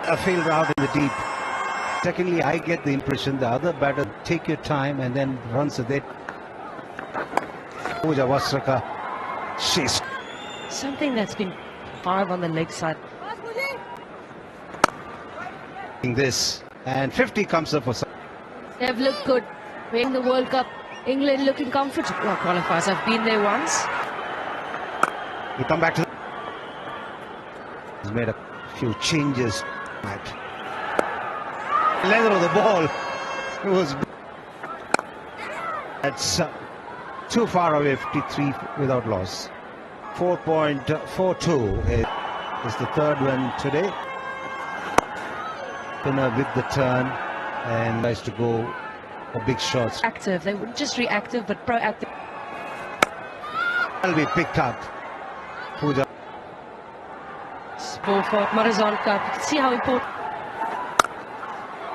A failed route in the deep. Secondly, I get the impression the other batter take your time and then runs with it. Pooja Vastraka, she's something that's been 5 on the leg side. This and 50 comes up for some. They've looked good. Winning the World Cup, England looking comfortable. Well, qualifiers. I've been there once. You come back to. He's made a few changes. Leather of the ball. It was. That's too far away. 53 without loss. 4.42 is the third one today. With the turn and nice to go for big shots. Active. They weren't just reactive but proactive. That'll be picked up. Pooja. Ball for Marizon Cup. You can see how important.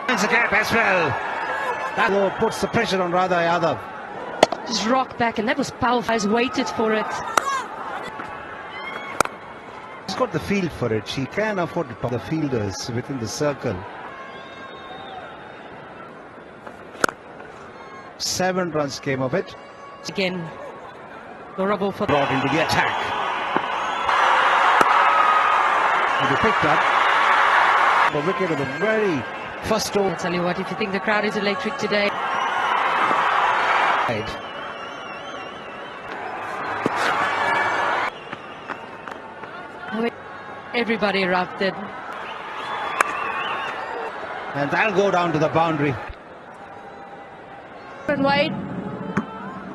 It's a gap as well. That puts the pressure on Radha Yadav. Just rock back, and that was powerful. He's waited for it. She's got the field for it. She can afford to top the fielders within the circle. 7 runs came of it. Again, Laura for brought into the attack. And they picked up the wicket of the very first over. I'll tell you what, if you think the crowd is electric today. Right. Everybody erupted. And that'll go down to the boundary. And wide.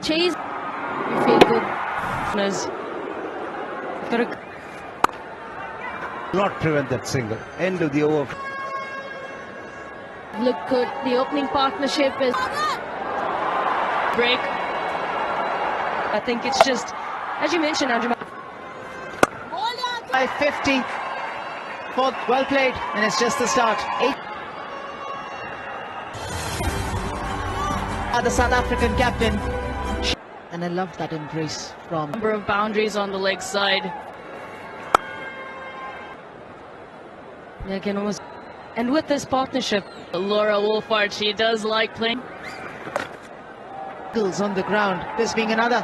Chase. You feel good. Not prevent that single. End of the over. Look good. The opening partnership is break. I think it's just, as you mentioned, Andrew. 50. Well played, and it's just the start. 8. The South African captain. And I love that embrace from. Number of boundaries on the leg side. Yeah, again, almost. And with this partnership, Laura Wolfhard, she does like playing. Girls on the ground. This being another.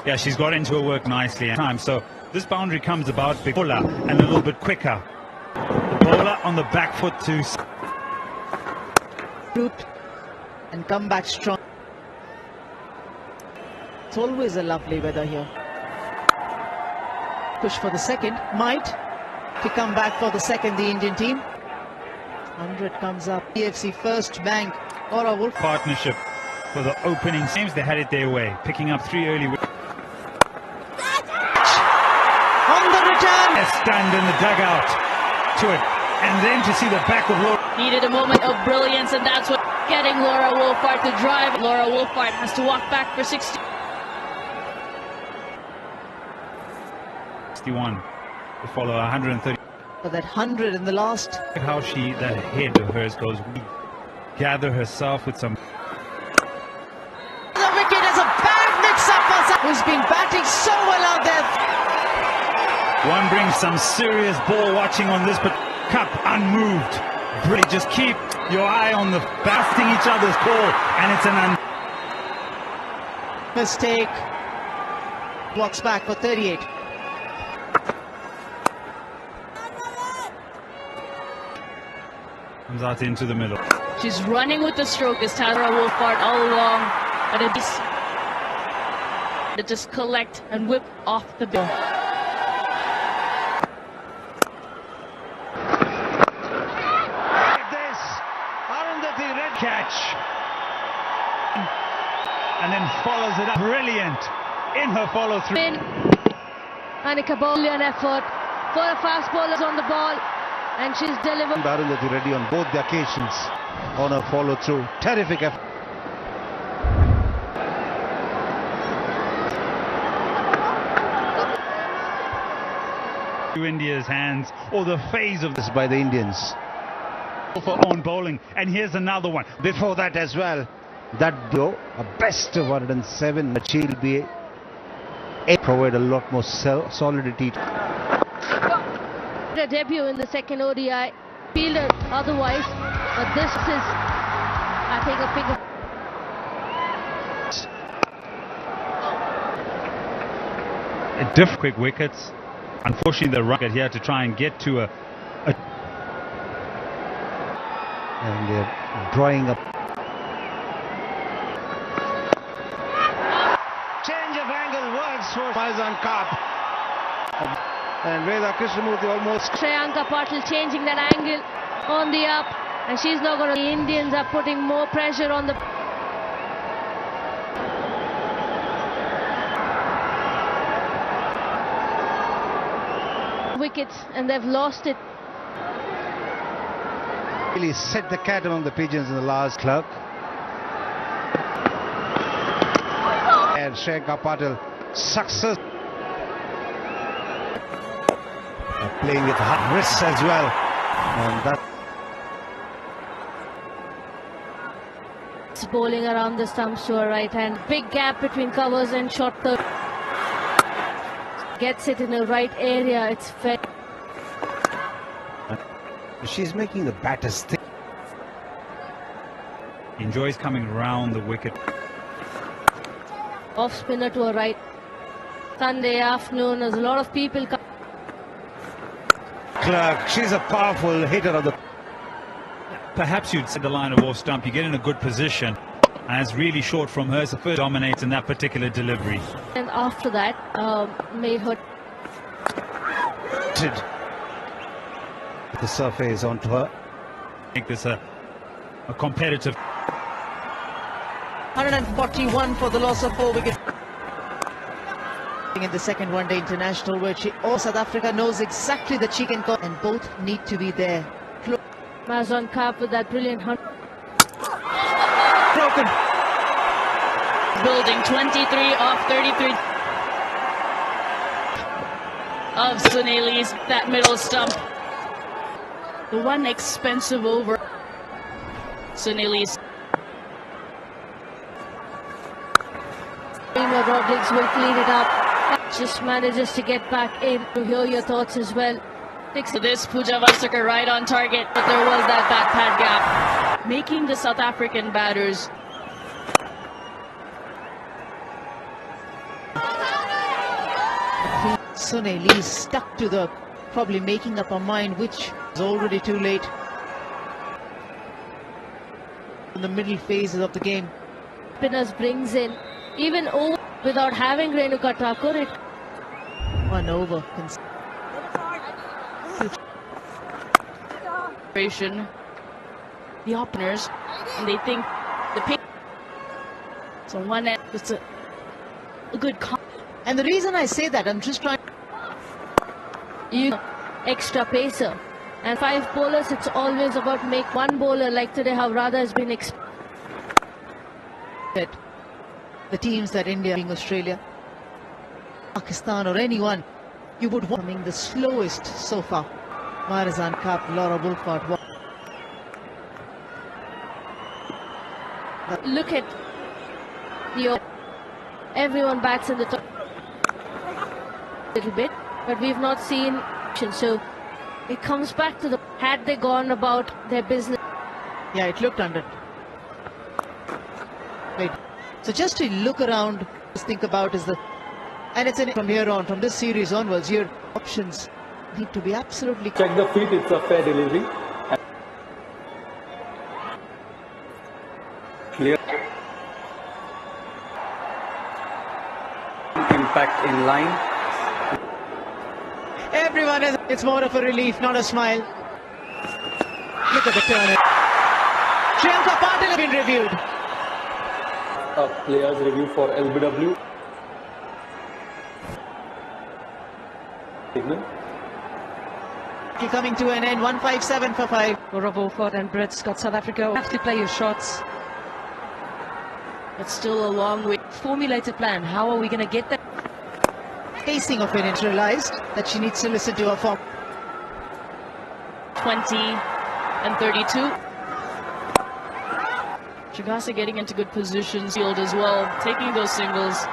Yeah, she's got into her work nicely at times. So this boundary comes about bowler and a little bit quicker. The bowler on the back foot to root and come back strong. It's always a lovely weather here. Push for the second. Might to come back for the second, the Indian team. 100 comes up. PFC First Bank. Laura Wolf. Partnership for the opening games. They had it their way, picking up 3 early. On the return. Stand in the dugout to it, and then to see the back of Laura. Needed a moment of brilliance, and that's what getting Laura Wolfhard to drive. Laura Wolfhard has to walk back for 60. 61 to follow 130. For that 100 in the last. How that head of hers goes. Gather herself with some. The wicket is a bad mix-up for Sam, who's been batting so well out there. One brings some serious ball watching on this, but Cup unmoved. Really, just keep your eye on the basting each other's ball, and it's an mistake. Walks back for 38. Comes out into the middle. She's running with the stroke as Laura Wolfhard all along, but it's to just collect and whip off the bill. Catch, and then follows it up. Brilliant in her follow through. And a Kabolian effort for the fast bowlers on the ball, and she's delivered. Arundhati Reddy on both the occasions on her follow through. Terrific effort. India's hands, or the phase of this by the Indians. For own bowling, and here's another one before that as well. That a best of 107, but she'll be provide a lot more solidity. The debut in the second ODI, fielder otherwise, but this is, I think, a big. Quick wickets. Unfortunately, the run here to try and get to a And they're drawing up. Change of angle works for Faizan Kap. And Veda Krishnamurthy almost. Shreyanka Patil changing that angle on the up, and she's now going to. The Indians are putting more pressure on the. Wickets, and they've lost it. Really set the cat among the pigeons in the last clerk. And Shreyanka Patil success. Playing with hard wrists as well. And that. It's bowling around the stumps to her right hand. Big gap between covers and short third. Gets it in the right area. It's fair. She's making the batters think. enjoys coming round the wicket. Off spinner to her right. Sunday afternoon, there's a lot of people coming. Clark, she's a powerful hitter of the. Perhaps you'd set the line of off stump, you get in a good position, and it's really short from her, so first dominates in that particular delivery. And after that, made her. The surface onto her. Make this a competitive. 141 for the loss of 4 wickets. In the second one-day international, where South Africa knows exactly that she can call, and both need to be there. Faizan Kap with that brilliant hunt. Broken. Building 23 off 33 of Sunili's, that middle stump. The one expensive over Sunili's. Rodriguez will clean it up. Just manages to get back in. To hear your thoughts as well. So this Pooja Varsakar right on target, but there was that back pad gap, making the South African batters. Sunil is stuck to the, probably making up her mind, which is already too late. In the middle phases of the game. Spinners brings in, even over without having Renuka Thakur. It 1 over. The openers, and they think the pick. So one end, it's a good and the reason I say that, I'm just trying. You extra pacer, and 5 bowlers. It's always about make one bowler, like today how Radha has been that the teams that India, being Australia, Pakistan, or anyone, you would want the slowest so far. Faizan Kap, Laura Wolford. Look at the everyone bats in the top little bit, but we've not seen. So it comes back to the, had they gone about their business. Yeah, it looked under. Right. So just to look around, just think about is the, and it's from here on, from this series onwards, your options need to be absolutely. Check the feet, it's a fair delivery. Clear. Impact in line. Everyone is, it's more of a relief, not a smile. Look at the turn. Shreyanka Patil has been reviewed. A player's review for LBW. Signal. Coming to an end, 157 for 5. Laura Wolford and Brett Scott, South Africa have to play your shots. It's still a long way. Formulate a plan. How are we going to get that? Pacing of it, realized that she needs to listen to her form. 20 and 32. Chagasa getting into good positions, field as well, taking those singles.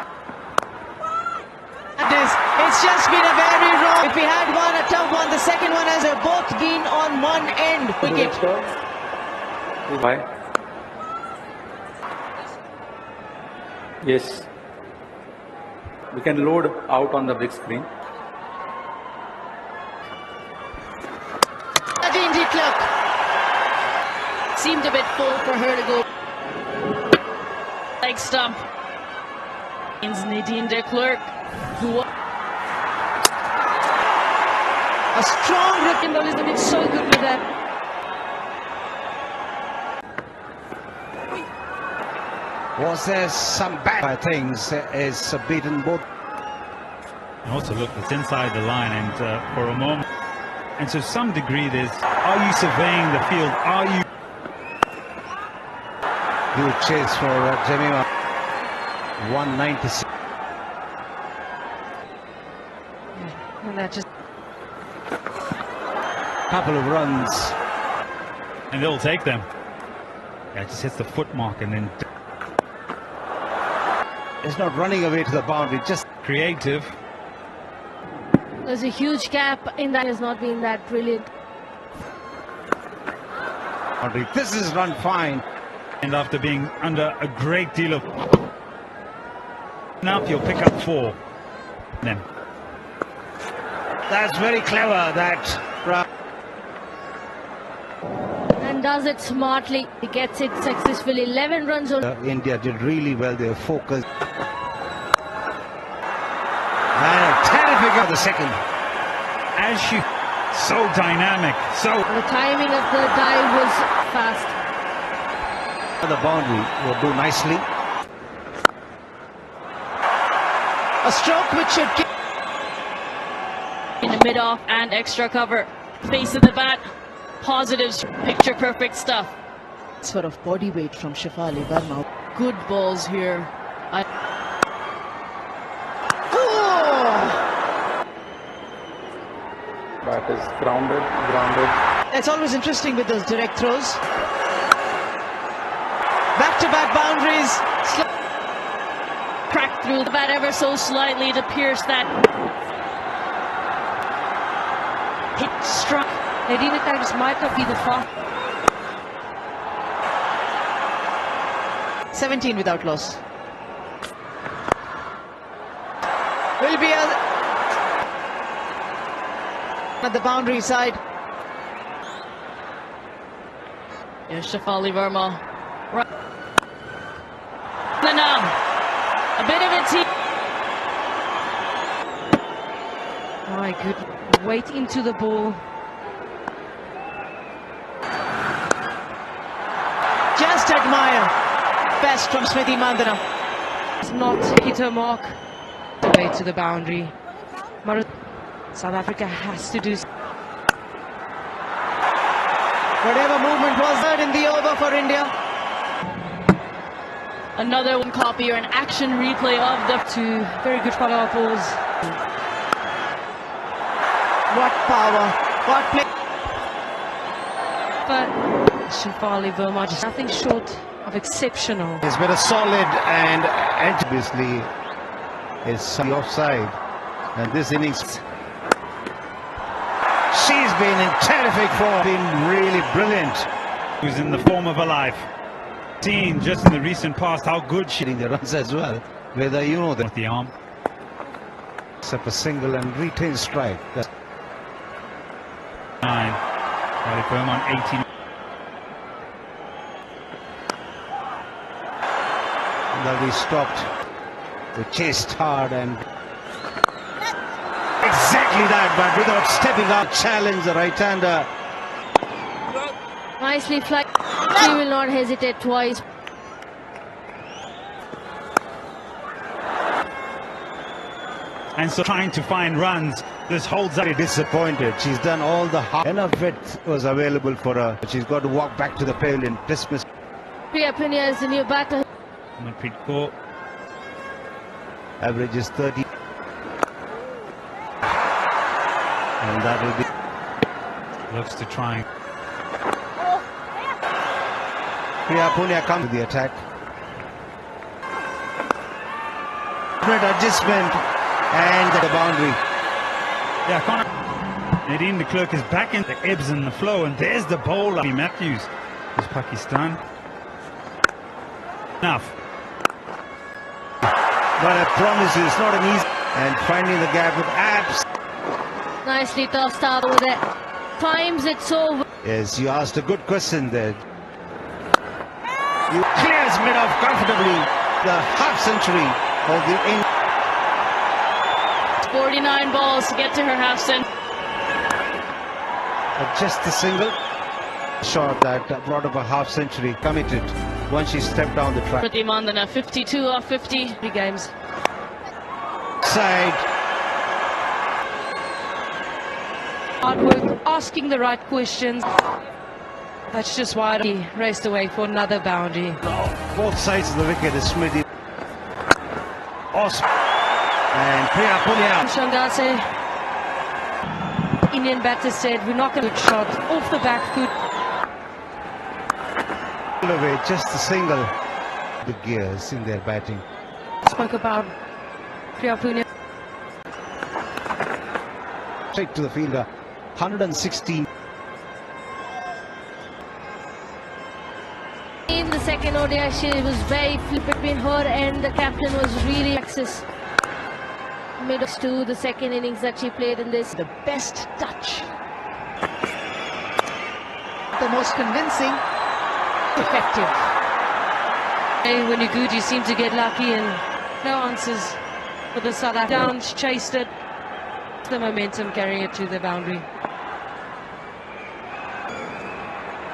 It's just been a very wrong. If we had one, a tough one. The second one has both been on one end wicket. Why? Yes. We can load out on the big screen. Nadine de Klerk. Seemed a bit full for her to go. Leg stump. Nadine de Klerk, who A strong rip. Kimball has been so good with that. Was there some bad things? Is beaten both. And also look, it's inside the line, and for a moment, and to some degree, there's, are you surveying the field? Are you? Huge chase for Jemima. 196. And that just Couple of runs. And they'll take them. Yeah, it just hits the foot mark and then It's not running away to the boundary, just creative. There's a huge gap in that. Has not been that brilliant. boundary. This is run fine. And after being under a great deal of now you'll pick up 4. Then That's very clever, that. And does it smartly. He gets it successfully. 11 runs on. India did really well. They were focused. And a terrific of the second. as she so dynamic, so The timing of the dive was fast. The boundary will do nicely. A stroke which should keep. in the mid-off and extra cover. Face of the bat, positives, picture perfect stuff. Sort of body weight from Shefali Verma. Good balls here. Bat is grounded. It's always interesting with those direct throws. Back-to-back boundaries. Cracked through the bat ever so slightly to pierce that. Hit struck. Nadine de Klerk might not be the far. 17 without loss. Will be at the boundary side. Here's Shefali Verma. Right. The nub. A bit of a tee. My goodness. Weight into the ball. Just admire. Best from Smriti Mandana. It's not hit her mark. The way to the boundary. South Africa has to do. Whatever movement was heard in the over for India. Another one copy or an action replay of the two very good follow-up balls. What power. What play. But Shefali Verma just nothing short of exceptional. It's been a solid and obviously is the offside. And this innings, she's been in terrific form, been really brilliant. who's in the form of a life. Seen just in the recent past how good she Hitting the runs as well. Whether you know that with the arm. except a single and retained strike. That's 9. Shefali Verma on 18. that we stopped. We chased hard and exactly that, but without stepping up, challenge the right-hander. Nicely flagged. He will not hesitate twice. And so trying to find runs. This holds up. Very disappointed. She's done all the hard. Enough width was available for her. She's got to walk back to the pavilion. Dismiss. Priya Punia is the new batter. Manpreet Kaur. Averages 30. And that will be. Looks to try. Priya Punia comes to the attack. Adjustment and the boundary. Yeah, Connor. Nadine de Klerk is back in the ebbs and the flow, and there's the bowler. Matthews is Pakistan. Enough. But I promise you, it's not an easy. And finding the gap with abs. Nicely tossed out over there. Times it so. Yes, you asked a good question there. You clears mid-off comfortably. The half century of the England. 49 balls to get to her half century. Just a single shot that brought up a half century committed once she stepped down the track. Smriti Mandhana, 52 off 50 games. Side. Hard work, asking the right questions. That's just why he raced away for another boundary. Both sides of the wicket is Smriti. Awesome. And Priya Punya. Shandase. Indian batter said, we're not going to shot off the back foot. Away, just a single. The gears in their batting. Spoke about Priya Punya. Straight to the fielder. 116. In the second ODI, she was very flip between her and the captain was really access. Mid to the second innings that she played in this. The best touch. The most convincing. Effective. Hey, when you're good, you seem to get lucky, and no answers for the South Africans. Chased it. The momentum carrying it to the boundary.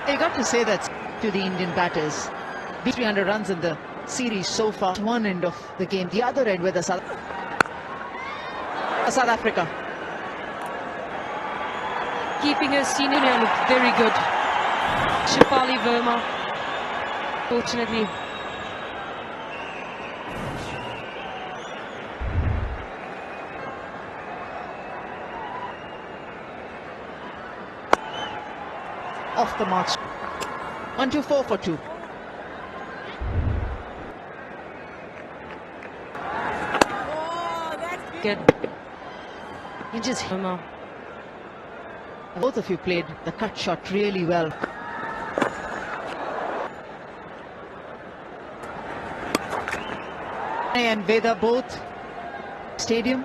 You got to say that to the Indian batters. 300 runs in the series so far. One end of the game, the other end where the South Africa. Keeping her senior look very good. Shefali Verma, fortunately. Off the mark. 1-4 for 2. Good. You just Verma. Both of you played the cut shot really well. And Veda both. Stadium.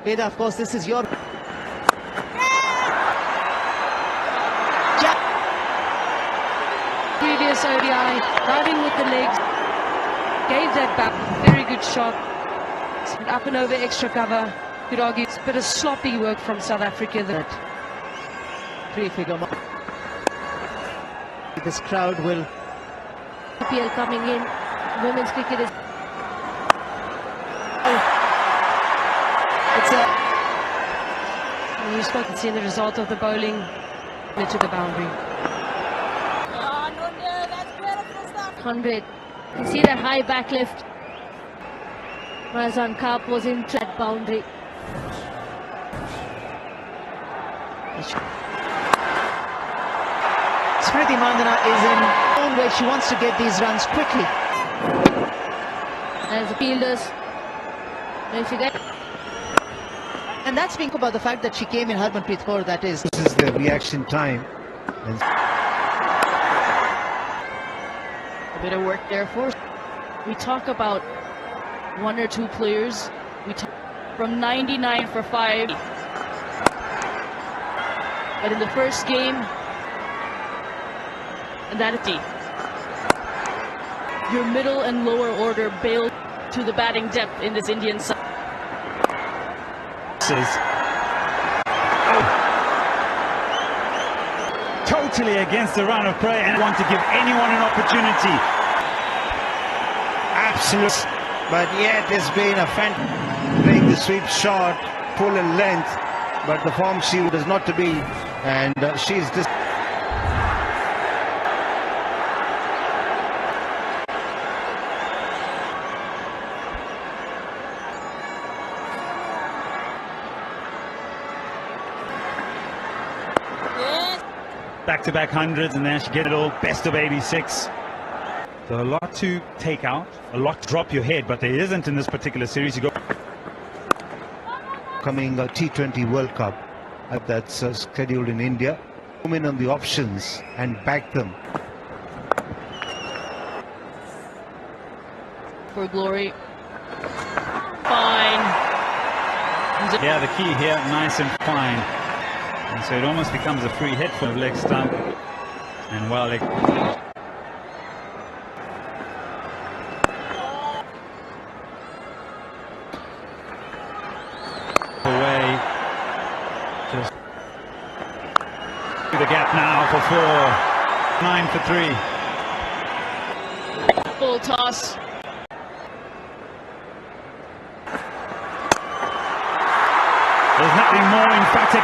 Veda, of course, this is your. Previous ODI, diving with the legs, gave that back, very good shot, up and over extra cover. Could argue it's a bit of sloppy work from South Africa. That Three-figure mark. This crowd will. IPL coming in. Women's cricket is. It's a. you've spoken seen the result of the bowling to the boundary. 100. You see that high back lift. Marizanne Kapp was in that boundary. Smriti Mandhana is in own way. She wants to get these runs quickly. As the fielders, don't forget. And that's being about the fact that she came in Harmanpreet Kaur, that is. This is the reaction time. And A bit of work there for us. We talk about one or two players. We talk from 99 for 5. But in the first game, and that is your middle and lower order bailed to the batting depth in this Indian side. Totally against the run of play and want to give anyone an opportunity. absolute, but yet it's been a playing the sweep shot, pull and length, but the form she is not to be, and she's just. Back-to-back hundreds, and then she get it all. Best of 86. So a lot to take out, a lot to drop your head, but there isn't in this particular series. You go upcoming T20 World Cup that's scheduled in India. Come in on the options and back them. For glory. Fine. Yeah, the key here, nice and fine. And so it almost becomes a free hit for the leg stump. And well, away. Just through the gap now for 4. 9 for 3. Full toss. There's nothing more emphatic.